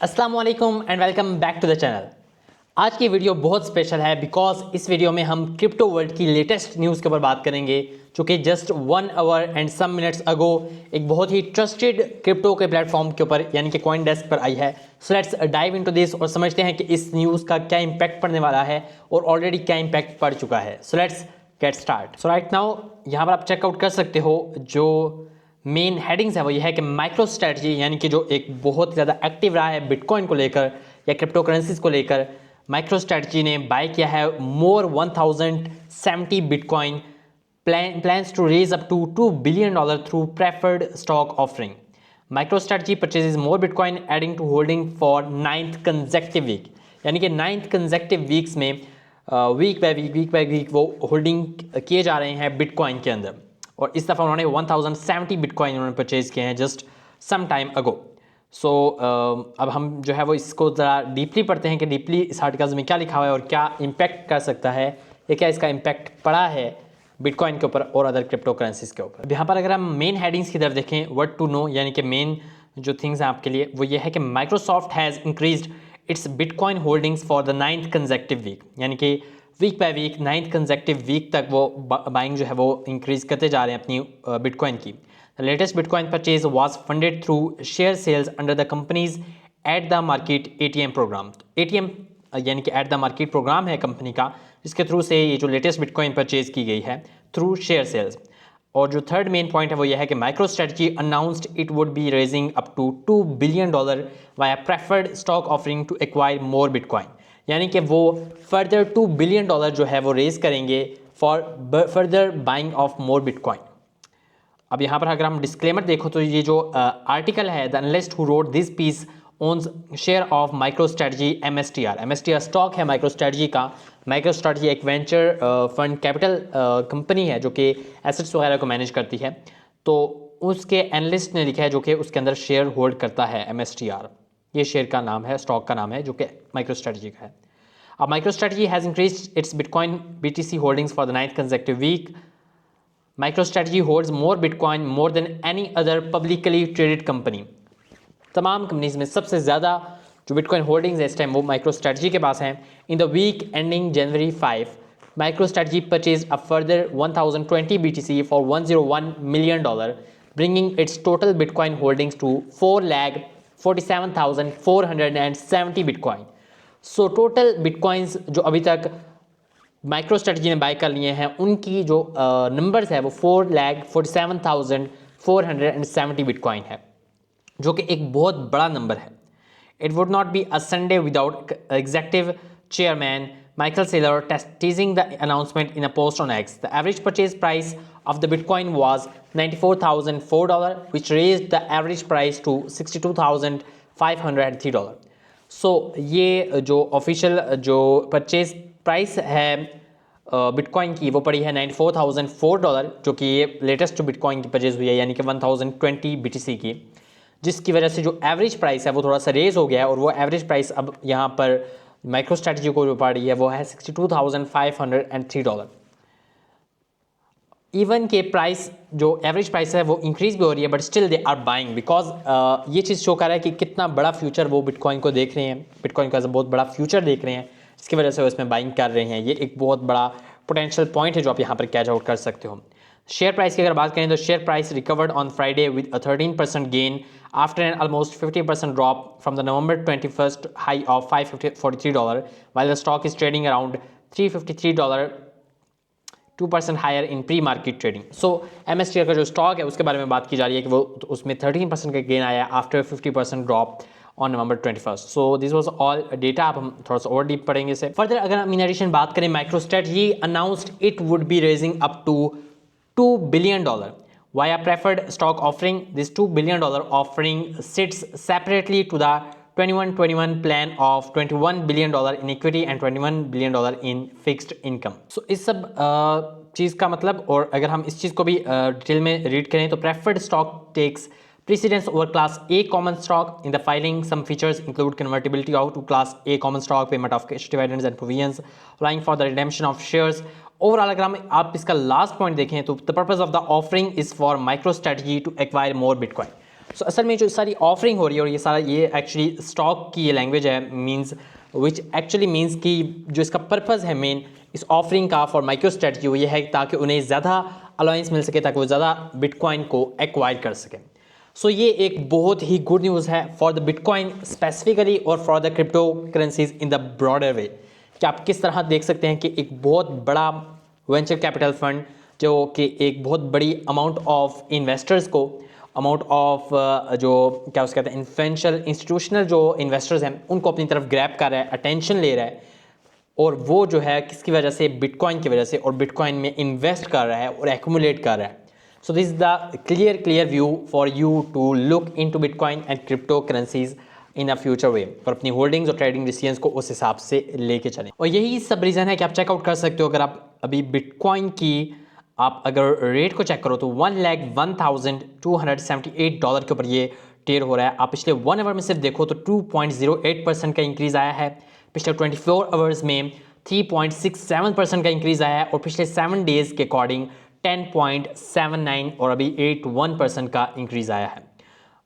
अस्सलाम वालेकुम and welcome back to the channel. आज की वीडियो बहुत स्पेशल है बिकॉज इस वीडियो में हम क्रिप्टो वर्ल्ड की लेटेस्ट न्यूज़ के ऊपर बात करेंगे जो कि just 1 hour and some minutes ago एक बहुत ही ट्रस्टेड क्रिप्टो के प्लेटफॉर्म के ऊपर यानी कि कॉइन डेस्क पर आई है। So let's dive into this और समझते हैं कि इस न्यूज़ का क्या इंपैक्ट पड़ने वाला है और ऑलरेडी क्या इंपैक्ट पड़ चुका है। So let's get start. So right now यहाँ पर आप चेकआउट कर सकते हो जो मेन हेडिंग्स है वो ये है कि माइक्रो स्ट्रेटजी यानी कि जो एक बहुत ज़्यादा एक्टिव रहा है बिटकॉइन को लेकर या क्रिप्टो करेंसीज को लेकर, माइक्रो स्ट्रेटजी ने बाय किया है more 1070 bitcoin, plans to raise up to $2 billion through preferred stock offering. MicroStrategy purchases more bitcoin adding to holding for 9th consecutive week, यानी कि 9th कंसेक्टिव वीक्स में week by week वो holding किए जा रहे हैं bitcoin के अंदर। और इस दफ़ा उन्होंने 1070 बिटकॉइन उन्होंने परचेज़ किए हैं जस्ट सम टाइम अगो। सो अब हम जो है वो इसको ज़रा डीपली पढ़ते हैं कि डीपली इस आर्टिकल्स में क्या लिखा हुआ है और क्या इम्पैक्ट कर सकता है या क्या इसका इम्पैक्ट पड़ा है बिटकॉइन के ऊपर और अदर क्रिप्टो करेंसीज के ऊपर। यहाँ पर अगर हम मेन हेडिंग्स की तरफ देखें, व्हाट टू नो यानी कि मेन जो थिंग्स हैं आपके लिए वो ये है कि Microsoft has increased its bitcoin holdings for the 9th consecutive week, यानी कि week by week 9th consecutive week तक वो बाइंग जो है वो इंक्रीज करते जा रहे हैं अपनी बिटकॉइन की। The latest bitcoin purchase was funded through share sales under the company's at the market ATM program. ATM यानी कि एट द मार्केट प्रोग्राम है कंपनी का, जिसके थ्रू से ये जो लेटेस्ट बिटकॉइन परचेज की गई है थ्रू शेयर सेल्स। और जो थर्ड मेन पॉइंट है वो यह है कि MicroStrategy announced it would be raising up to $2 billion via preferred stock offering to acquire more bitcoin, यानी कि वो फर्दर $2 बिलियन जो है वो रेज करेंगे for further buying of more bitcoin. अब यहाँ पर अगर हम डिस्क्लेमर देखो तो ये जो आर्टिकल है, the analyst who wrote this piece owns share of MicroStrategy MSTR stock है माइक्रो स्ट्रेटजी का। माइक्रो स्ट्रेटजी एक वेंचर फंड कैपिटल कंपनी है जो कि एसेट्स वगैरह को मैनेज करती है। तो उसके एनालिस्ट ने लिखा है जो कि उसके अंदर शेयर होल्ड करता है MSTR, ये शेयर का नाम है, स्टॉक का नाम है जो कि माइक्रो स्ट्रेटजी का है। अब MicroStrategy has increased its bitcoin BTC holdings for the 9th consecutive week. MicroStrategy holds more bitcoin more than any other publicly traded company. तमाम कंपनीज में सबसे ज़्यादा जो बिटकॉइन होल्डिंग्स है इस टाइम वो माइक्रो स्ट्रेटजी के पास हैं। In the week ending January 5, MicroStrategy purchase a further 1020 BTC for $101 million, bringing its total bitcoin holdings to 4,47,470 bitcoin. So total bitcoins जो अभी तक माइक्रो स्ट्रेटजी ने बाय कर लिए हैं उनकी जो नंबर्स है वो 4,47,470 बिटकॉइन है, जो कि एक बहुत बड़ा नंबर है। It would not be a Sunday without executive chairman Michael Saylor teasing the announcement in a post on X. The average purchase price of the Bitcoin was $94,004, which raised the average price to $62,503. So ये जो official जो purchase price है bitcoin की वो पड़ी है $94,004, जो कि ये लेटेस्ट जो बिटकॉइन की परचेज हुई है यानी कि 1020 BTC की, जिसकी वजह से जो एवरेज प्राइस है वो थोड़ा सा रेज हो गया है और वो एवरेज प्राइस अब यहाँ पर माइक्रो स्ट्रेटजी को जो पड़ रही है वो है $62,503। इवन के प्राइस जो एवरेज प्राइस है वो इंक्रीज भी हो रही है, but still they are buying because ये चीज़ शो कर रहा है कि कितना बड़ा फ्यूचर वो बिटकॉइन को देख रहे हैं, बिटकॉइन का बहुत बड़ा फ्यूचर देख रहे हैं, इसकी वजह से वो इसमें बाइंग कर रहे हैं। ये एक बहुत बड़ा पोटेंशियल पॉइंट है जो आप यहाँ पर कैच आउट कर सकते हो। शेयर प्राइस की अगर बात करें तो share price recovered on Friday with a 13% gain after an almost 50% drop from the November 21st high of $543, while the stock is trading around $353, 2% higher in pre-market trading. So MSTR का जो stock है उसके बारे में बात की जा रही है कि वो उसमें 13% का गेन आया after 50% drop on November 21st. So this was all data. अब हम थोड़ा सा और डीप पढ़ेंगे इसे फर्दर। अगर हम इन एडिशन बात करें, micro strategy announced it would be raising up to $2 billion via preferred stock offering. This $2 billion offering sits separately to the 21-21 plan of $21 billion in equity and $21 billion in fixed income. So इस सब चीज़ का मतलब, और अगर हम इस चीज़ को भी डिटेल में रीड करें तो preferred stock takes precedence over Class A common stock. In the filing, some features include convertibility out to Class A common stock, payment of cash dividends and provisions, allowing for the redemption of shares. Overall अगर हम आप इसका last point देखें तो the purpose of the offering is for MicroStrategy to acquire more bitcoin. So असल में जो सारी ऑफरिंग हो रही है और ये सारा ये एक्चुअली स्टॉक की ये लैंग्वेज है, मींस विच एक्चुअली मींस कि जो इसका पर्पज़ है मेन इस ऑफरिंग का फॉर माइक्रो स्ट्रेटजी वो ये है ताकि उन्हें ज़्यादा अलाउंस मिल सके, ताकि वो ज़्यादा बिटकॉइन को एक्वायर कर सकें। सो ये एक बहुत ही गुड न्यूज़ है फॉर द बिटकॉइन स्पेसिफिकली और for the crypto currencies in the broader way, कि आप किस तरह देख सकते हैं कि एक बहुत बड़ा वेंचर कैपिटल फंड जो कि एक बहुत बड़ी अमाउंट ऑफ इन्वेस्टर्स को, अमाउंट ऑफ जो क्या उसके कहते हैं इन्फ्लुएंशियल इंस्टीट्यूशनल जो इन्वेस्टर्स हैं उनको अपनी तरफ ग्रैब कर रहा है, अटेंशन ले रहा है, और वो जो है किसकी वजह से, बिटकॉइन की वजह से, और बिटकॉइन में इन्वेस्ट कर रहा है और एक्यूमुलेट कर रहा है। So this is the clear view for you to look into bitcoin and crypto currencies in a future way, और अपनी होल्डिंग्स और ट्रेडिंग डिसीजंस को उस हिसाब से लेके चलें। और यही सब रीज़न है कि आप चेकआउट कर सकते हो। अगर आप अभी बिटकॉइन की आप अगर रेट को चेक करो तो $1,01,278 के ऊपर ये ट्रेड हो रहा है। आप पिछले 1 आवर में सिर्फ देखो तो 2.08% का इंक्रीज़ आया है, पिछले 24 आवर्स में 3.67% का इंक्रीज़ आया है, और पिछले 7 डेज़ के अकॉर्डिंग 10.79 और अभी 81% का इंक्रीज़ आया है।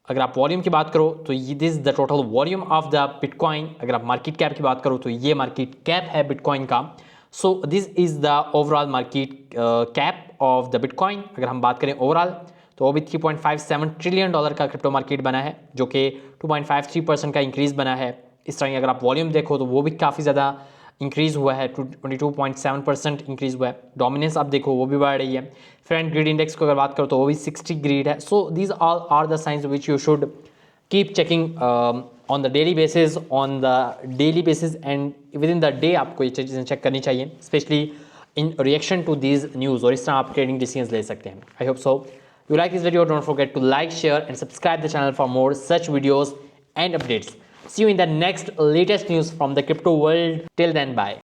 अगर आप वॉल्यूम की बात करो तो ये this the total volume of the bitcoin. अगर आप मार्केट कैप की बात करो तो ये मार्केट कैप है बिटकॉइन का। So this is the overall market cap of the bitcoin. अगर हम बात करें ओवरऑल तो वो भी $3.57 ट्रिलियन का क्रिप्टो मार्केट बना है, जो कि 2.53% का इंक्रीज़ बना है। इस तरह अगर आप वॉल्यूम देखो तो वो भी काफ़ी ज़्यादा इंक्रीज़ हुआ है, 22.7% इंक्रीज़ हुआ है। डोमिनेंस आप देखो वो भी बढ़ रही है। फ्रेंड ग्रीड इंडेक्स को अगर बात करो तो वो भी 60 ग्रीड है। So these all are the science which you should keep checking on the daily basis, and within the day आपको ये चीज़ें चेक करनी चाहिए, specially in reaction to these news, और इस तरह आप ट्रेडिंग डिसीजंस ले सकते हैं। I hope so you like this video. Don't forget to like, share and subscribe the channel for more such videos and updates. See you in the next latest news from the crypto world. Till then, bye.